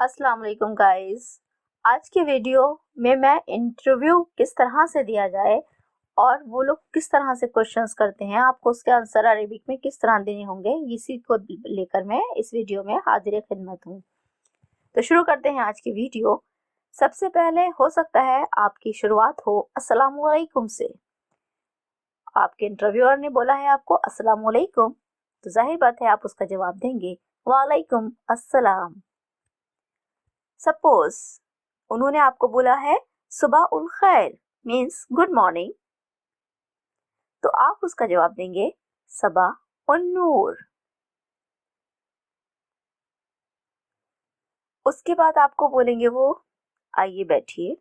अस्सलाम वालेकुम गाइस। आज के वीडियो में मैं इंटरव्यू किस तरह से दिया जाए और वो लोग किस तरह से क्वेश्चंस करते हैं, आपको उसके आंसर अरेबिक में किस तरह देने होंगे, इसी को लेकर मैं इस वीडियो में हाजिर खिदमत हूँ। तो शुरू करते हैं आज की वीडियो। सबसे पहले हो सकता है आपकी शुरुआत हो अस्सलाम वालेकुम से। आपके इंटरव्यूअर ने बोला है आपको अस्सलाम वालेकुम, तो जाहिर बात है आप उसका जवाब देंगे वालेकुम अस्सलाम। सपोज उन्होंने आपको बोला है सुबह उल खैर मीन्स गुड मॉर्निंग, तो आप उसका जवाब देंगे सबह उन नूर। उसके बाद आपको बोलेंगे वो आइए बैठिए,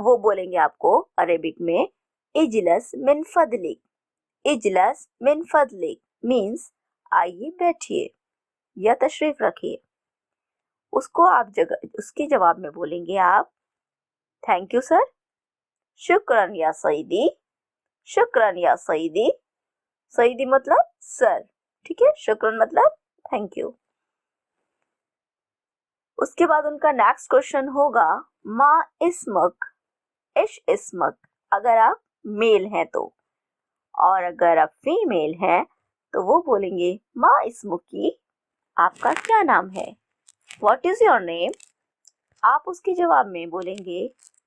वो बोलेंगे आपको अरेबिक में इजलस मिन फदलिक। इजलस मिन फदलिक मीन्स आइए बैठिए या तशरीफ रखिए। उसको आप उसके जवाब में बोलेंगे आप थैंक यू सर, शुक्रन या सईदी। शुक्रन या सईदी, सईदी मतलब सर, ठीक है, शुक्रन मतलब थैंक यू। उसके बाद उनका नेक्स्ट क्वेश्चन होगा माँ इस्मक इश इस्मक, अगर आप मेल हैं तो, और अगर आप फीमेल हैं तो वो बोलेंगे माँ इस्मुकी, आपका क्या नाम है, व्हाट इज योर नेम। आप उसके जवाब में बोलेंगे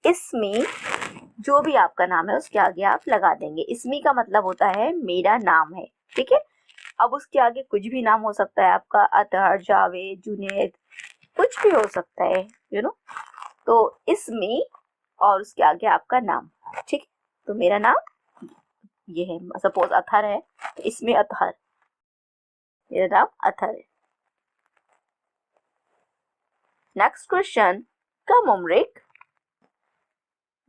इस्मी, जो भी आपका नाम है उसके आगे आप लगा देंगे। इस्मी का मतलब होता है मेरा नाम है, ठीक है। अब उसके आगे कुछ भी नाम हो सकता है आपका, अतहर, जावेद, जुनेद, कुछ भी हो सकता है, तो इसमें और उसके आगे आपका नाम, ठीक है। तो मेरा नाम ये है, सपोज अतहर है तो इसमें अतहर, मेरा नाम अतहर है। नेक्स्ट क्वेश्चन, कम उम्रिक,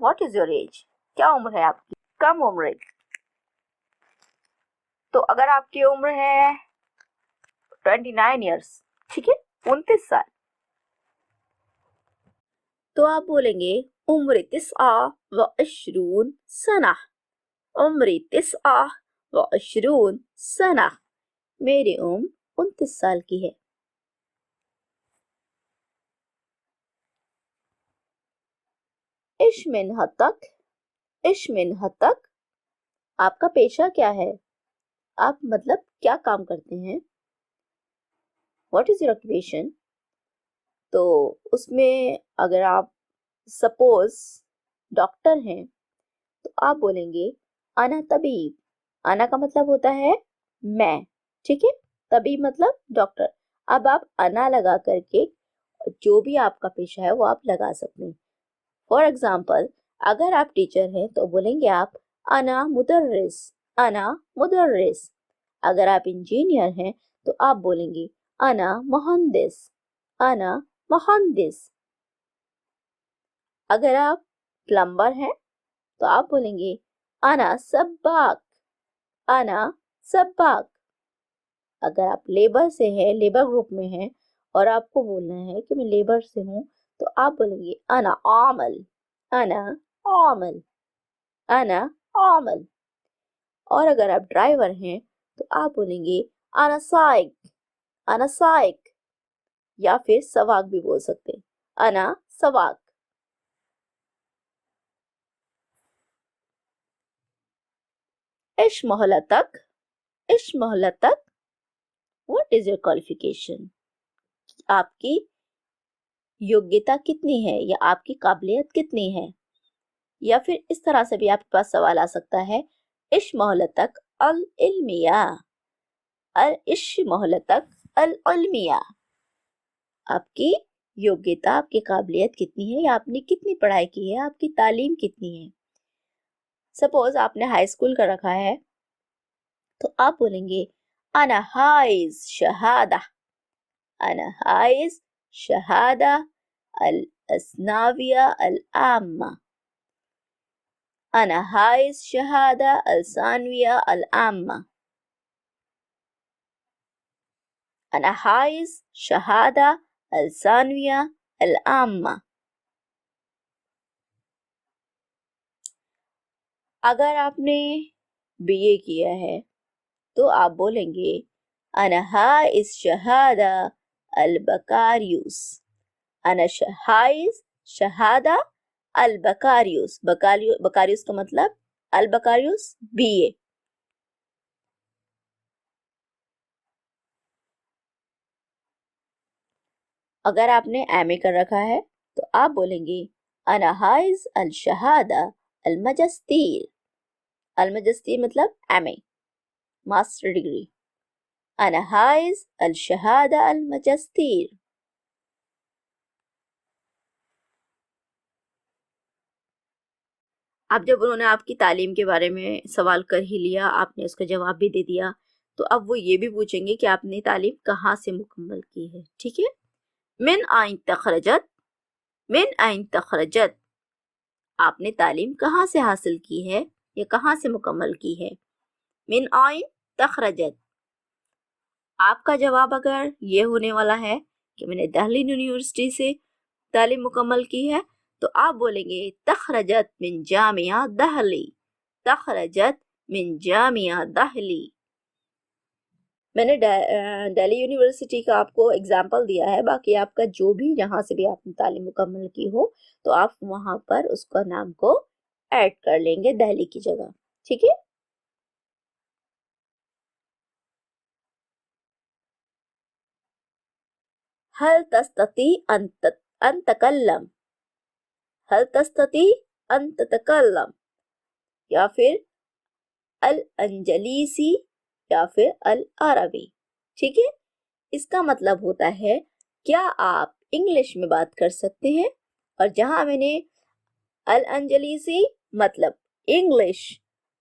व्हाट इज योर एज, क्या उम्र है आपकी, कम उम्रिक। तो अगर आपकी उम्र है 29 ईयर्स, ठीक है, 29 साल, तो आप बोलेंगे उम्र तिस्आ व अशरून सना। उम्र तिस्आ व अशरून सना, मेरी उम्र 29 साल की है। इश्मिन हतक, इश्मिन हतक, आपका पेशा क्या है, आप मतलब क्या काम करते हैं, व्हाट इज योर ऑक्यूपेशन। तो उसमें अगर आप सपोज डॉक्टर हैं तो आप बोलेंगे अना तबीब। अना का मतलब होता है मैं, ठीक है, तबीब मतलब डॉक्टर। अब आप अना लगा करके जो भी आपका पेशा है वो आप लगा सकते हैं। फॉर एग्जाम्पल अगर आप टीचर हैं तो बोलेंगे आप अना मुदर्रिस, अना मुदर्रिस। अगर आप इंजीनियर हैं तो आप बोलेंगे अना मुहंदिस, अना मुहंदिस। अगर आप प्लम्बर हैं तो आप बोलेंगे अना सब्बाक, अना सब्बाक। अगर आप लेबर से हैं, लेबर ग्रुप में हैं और आपको बोलना है कि मैं लेबर से हूँ, तो आप बोलेंगे अना आमल, अना आमल, अना आमल। और अगर आप ड्राइवर हैं तो आप बोलेंगे अना साइक, अना साइक, या फिर सवाक भी बोल सकते हैं, अना सवाक। इश मोहलतक, इश मोहलतक, व्हाट इज योर क्वालिफिकेशन, आपकी योग्यता कितनी है या आपकी काबिलियत कितनी है। या फिर इस तरह से भी आपके पास सवाल आ सकता है इश मोहलतक अल इल्मिया, अल इश मोहलतक अल इल्मिया, आपकी योग्यता, आपकी काबिलियत कितनी है या आपने कितनी पढ़ाई की है, आपकी तालीम कितनी है। सपोज आपने हाई स्कूल कर रखा है तो आप बोलेंगे अना हाइज शहादा, अना हाइज शहादा अल अस्नाविया अल आम्मा, अना हाइज शहादा अल सानविया अल आम्मा, अना हाइज शहादा अल सानविया अल आम्मा। अगर आपने बीए किया है तो आप बोलेंगे अना हाइज शहादा अल बकारियूस, अना हाइज शहादा अल बकारियुस, बकारियुस का मतलब अल बकारियुस बीए। अगर आपने एमए कर रखा है तो आप बोलेंगे अना हाइज अल शहादा अल मजस्तीर। अल मजस्तीर मतलब एमए, मास्टर डिग्री। अना हाइज अल शहादा अल मजस्तीर। अब जब उन्होंने आपकी तालीम के बारे में सवाल कर ही लिया, आपने उसका जवाब भी दे दिया, तो अब वो ये भी पूछेंगे कि आपने तालीम कहाँ से मुकम्मल की है। ठीक है, मिन आइन तखरजत, मिन आइन तखरजत, आपने तालीम कहाँ से हासिल की है या कहाँ से मुकम्मल की है। मिन आइन तखरजत। आपका जवाब अगर ये होने वाला है कि मैंने दिल्ली यूनिवर्सिटी से तालीम मुकम्मल की है, तो आप बोलेंगे तखरजत मिन जामिया दहली, तखरजत मिन जामिया दहली। मैंने दिल्ली यूनिवर्सिटी का आपको एग्जाम्पल दिया है, बाकी आपका जो भी जहाँ से भी आपने तालीम मुकम्मल की हो तो आप वहाँ पर उसका नाम को ऐड कर लेंगे दिल्ली की जगह। ठीक है, हल तस्तती अन तकल्लम, हल तस्तती अन ततकल्लम, या फिर अल अंजलीसी, या फिर अल अरबी। ठीक है, इसका मतलब होता है क्या आप इंग्लिश में बात कर सकते हैं, और जहां मैंने अल अंजलीसी मतलब इंग्लिश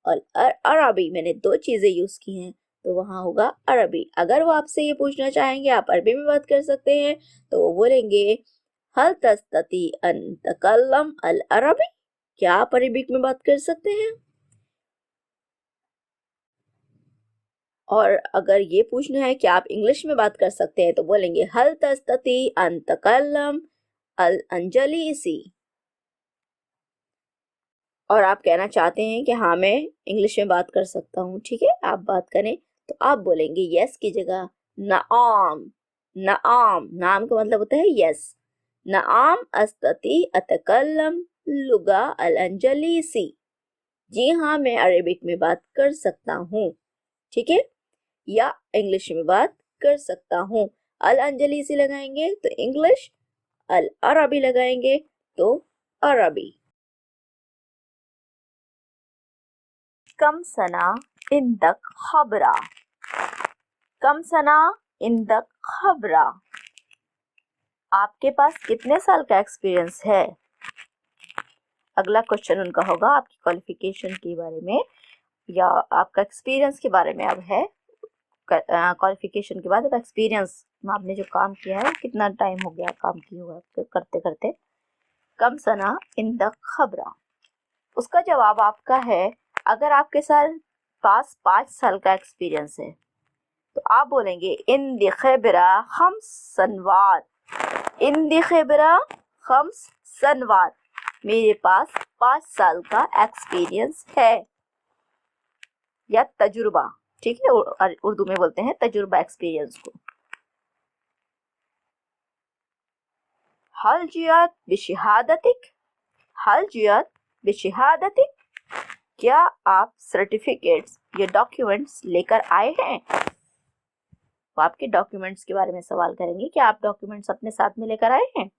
और अरबी मैंने दो चीजें यूज की हैं, तो वहां होगा अरबी। अगर वो आपसे ये पूछना चाहेंगे आप अरबी में बात कर सकते हैं, तो वो बोलेंगे हल तस्तती अन तकल्लम अल अरबी, क्या आप अरबिक में बात कर सकते हैं। और अगर ये पूछना है कि आप इंग्लिश में बात कर सकते हैं, तो बोलेंगे हल तस्तती अन तकल्लम अल अंजलीसी। और आप कहना चाहते हैं कि हाँ मैं इंग्लिश में बात कर सकता हूँ, ठीक है, आप बात करें, तो आप बोलेंगे यस की जगह नआम। नआम, नाम का मतलब होता है यस। नआम अस्तती अतकल्लम लुगा अल अंजलीसी, जी हाँ मैं अरेबिक में बात कर सकता हूँ। ठीक है, या इंग्लिश में बात कर सकता हूँ। अल अंजलीसी लगाएंगे तो इंग्लिश, अल अरबी लगाएंगे तो अरबी। कम सना इंदक खबरा, कम सना इंदक खबरा, आपके पास कितने साल का एक्सपीरियंस है। अगला क्वेश्चन उनका होगा आपकी क्वालिफिकेशन के बारे में या आपका एक्सपीरियंस के बारे में। अब है क्वालिफिकेशन के बाद अब एक्सपीरियंस, आपने जो काम किया है कितना टाइम हो गया काम किए हुआ करते करते। कम सना इंदक खबरा, उसका जवाब आपका है अगर आपके पास 5 साल का एक्सपीरियंस है तो आप बोलेंगे इन दिखबरा खम्स सनवात, इन दिखबरा खम्स सनवात, मेरे पास 5 साल का एक्सपीरियंस है या तजुर्बा। ठीक है, उर्दू में बोलते हैं तजुर्बा एक्सपीरियंस को। हल जियात बिशहादतिक, हल जियात बिशहादतिक, क्या आप सर्टिफिकेट्स या डॉक्यूमेंट्स लेकर आए हैं। वो आपके डॉक्यूमेंट्स के बारे में सवाल करेंगे कि आप डॉक्यूमेंट्स अपने साथ में लेकर आए हैं।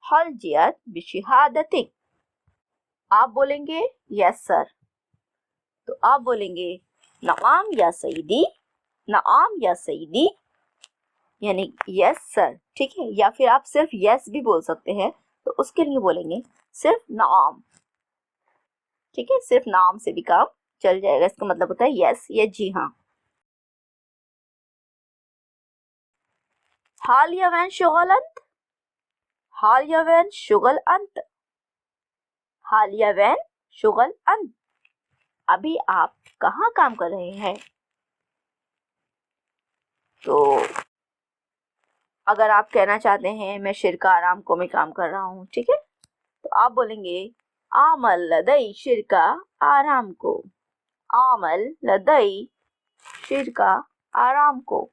हल जियात बिशहादतिक, आप बोलेंगे यस सर, तो आप बोलेंगे नआम या सईदी, नआम या सईदी, यानी यस सर। ठीक है, या फिर आप सिर्फ यस भी बोल सकते हैं, तो उसके लिए बोलेंगे सिर्फ नाम। ठीक है, सिर्फ नाम से भी काम चल जाएगा, इसका मतलब होता है यस या जी हाँ। हाल या वैन शुगल अंत, हाल या वैन शुगल अंत, हाल या वैन शुगल अंत, अभी आप कहाँ काम कर रहे हैं। तो अगर आप कहना चाहते हैं मैं शिरका आरामको में काम कर रहा हूँ, ठीक है, तो आप बोलेंगे आमल लदई शिरका आरामको, आमल लदई शिरका आरामको।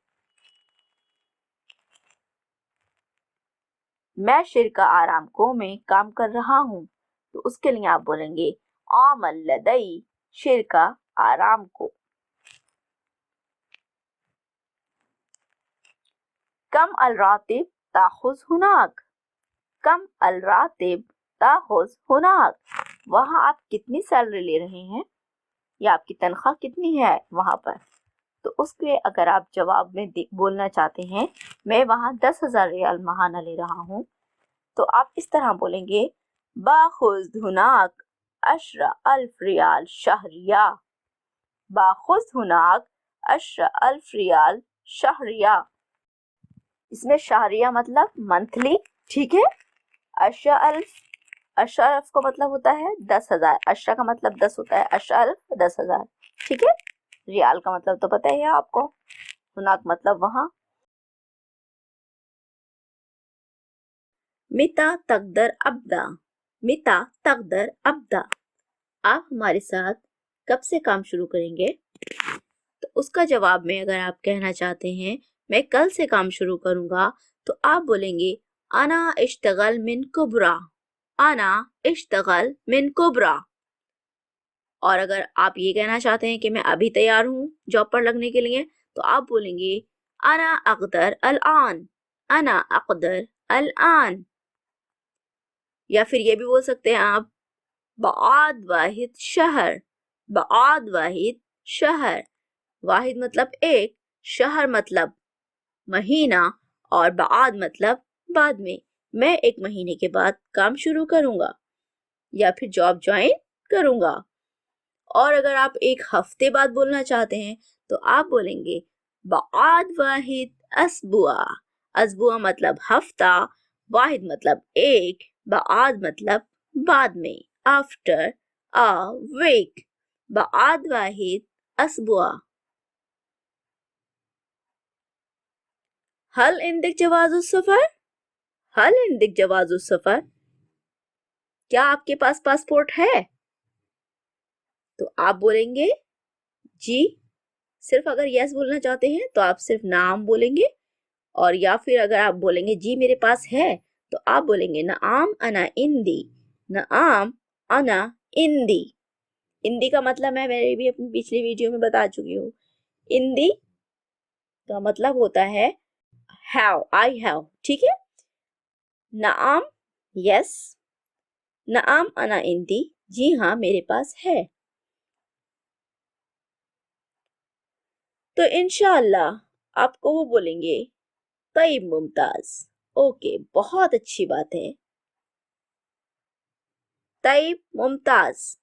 मैं शिरका आरामको में काम कर रहा हूँ, तो उसके लिए आप बोलेंगे आमल लदई शिरका आरामको। कम अल रातिब ताखुज हुनाक, कम अल रातिब ताखुज हुनाक, वहाँ आप कितनी सैलरी ले रहे हैं या आपकी तनख्वाह कितनी है वहाँ पर। तो उसके अगर आप जवाब में बोलना चाहते हैं मैं वहाँ 10,000 रियाल महाना ले रहा हूँ, तो आप इस तरह बोलेंगे बाखुज हुनाक अशरा अल्फ रियाल शहरिया, बाखुज हुनाक अशरा अल्फ रियाल शहरिया। इसमें शहरिया मतलब मंथली, ठीक है। अशरा अल्फ का मतलब होता है 10,000, अशरा का मतलब 10 होता है, अशरा अल्फ 10,000, ठीक है। रियाल का मतलब तो पता ही है आपको, हुनाक मतलब वहाँ। मिता तकदर अब्दा, मिता तकदर अब्दा, आप हमारे साथ कब से काम शुरू करेंगे। तो उसका जवाब में अगर आप कहना चाहते हैं मैं कल से काम शुरू करूंगा, तो आप बोलेंगे आना इश्तगल मिन कुबरा, आना इश्तगल मिन कुबरा। और अगर आप ये कहना चाहते हैं कि मैं अभी तैयार हूँ जॉब पर लगने के लिए, तो आप बोलेंगे अना अक़दर अल आन, अना अक़दर अल आन। या फिर ये भी बोल सकते हैं आप बआद वाहिद शहर, बआद वाहिद शहर, वाहिद मतलब एक, शहर मतलब महीना, और बआद मतलब बाद में, मैं 1 महीने के बाद काम शुरू करूंगा या फिर जॉब ज्वाइन करूंगा। और अगर आप 1 हफ्ते बाद बोलना चाहते हैं तो आप बोलेंगे बआद वाहिद अस्बुआ, अस्बुआ मतलब हफ्ता, वाहिद मतलब एक, बआद मतलब बाद में, आफ्टर अ वीक, बआद वाहिद अस्बुआ। हल इंदिक जवाज़ुस सफर, हल इंदिक जवाज़ुस सफर, क्या आपके पास पासपोर्ट है। तो आप बोलेंगे जी। सिर्फ अगर यस बोलना चाहते हैं तो आप सिर्फ नाम बोलेंगे, और या फिर अगर आप बोलेंगे जी मेरे पास है, तो आप बोलेंगे नआम अना इंदी, नआम अना इंदी। इंदी का मतलब मैं भी अपनी पिछली वीडियो में बता चुकी हूँ। इंदी का मतलब होता है हैव, आई हैव, ठीक है। नआम यस, नआम अना इंदी जी हाँ मेरे पास है। तो इंशाअल्लाह आपको वो बोलेंगे तय्यब मुमताज, ओके बहुत अच्छी बात है, तय्यब मुमताज,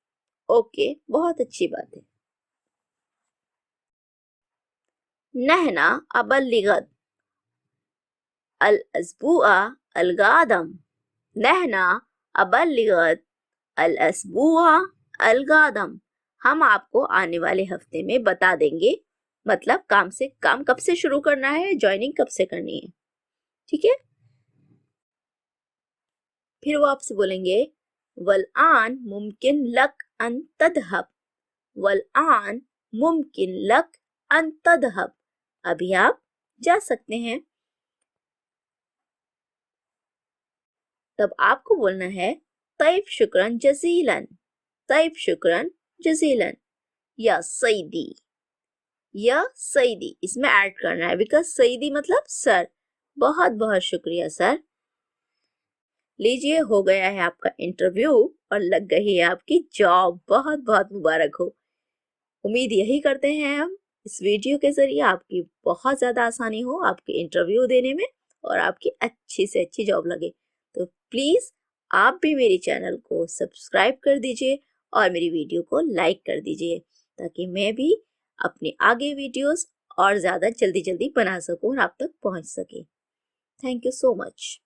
ओके बहुत अच्छी बात है। नहना अबल लिगद अल अस्बुआ अल गादम, नहना अबल लिगद अल अस्बुआ अल गादम, हम आपको आने वाले हफ्ते में बता देंगे, मतलब काम कब से शुरू करना है, ज्वाइनिंग कब से करनी है, ठीक है। फिर वो आपसे बोलेंगे वल आन मुमकिन लक अन तदहब, वल आन मुमकिन लक अन तदहब, अभी आप जा सकते हैं। तब आपको बोलना है तैब शुक्रन जजीलन, तैब शुक्रन जजीलन, या सईदी, या सईदी इसमें ऐड करना है, बिकॉज सईदी मतलब सर, बहुत बहुत शुक्रिया सर। लीजिए हो गया है आपका इंटरव्यू और लग गई है आपकी जॉब, बहुत बहुत मुबारक हो। उम्मीद यही करते हैं हम इस वीडियो के जरिए आपकी बहुत ज़्यादा आसानी हो आपके इंटरव्यू देने में और आपकी अच्छी से अच्छी जॉब लगे। तो प्लीज़ आप भी मेरे चैनल को सब्सक्राइब कर दीजिए और मेरी वीडियो को लाइक कर दीजिए, ताकि मैं भी अपने आगे वीडियोस और ज़्यादा जल्दी जल्दी बना सकूँ और आप तक पहुँच सके। Thank you so much.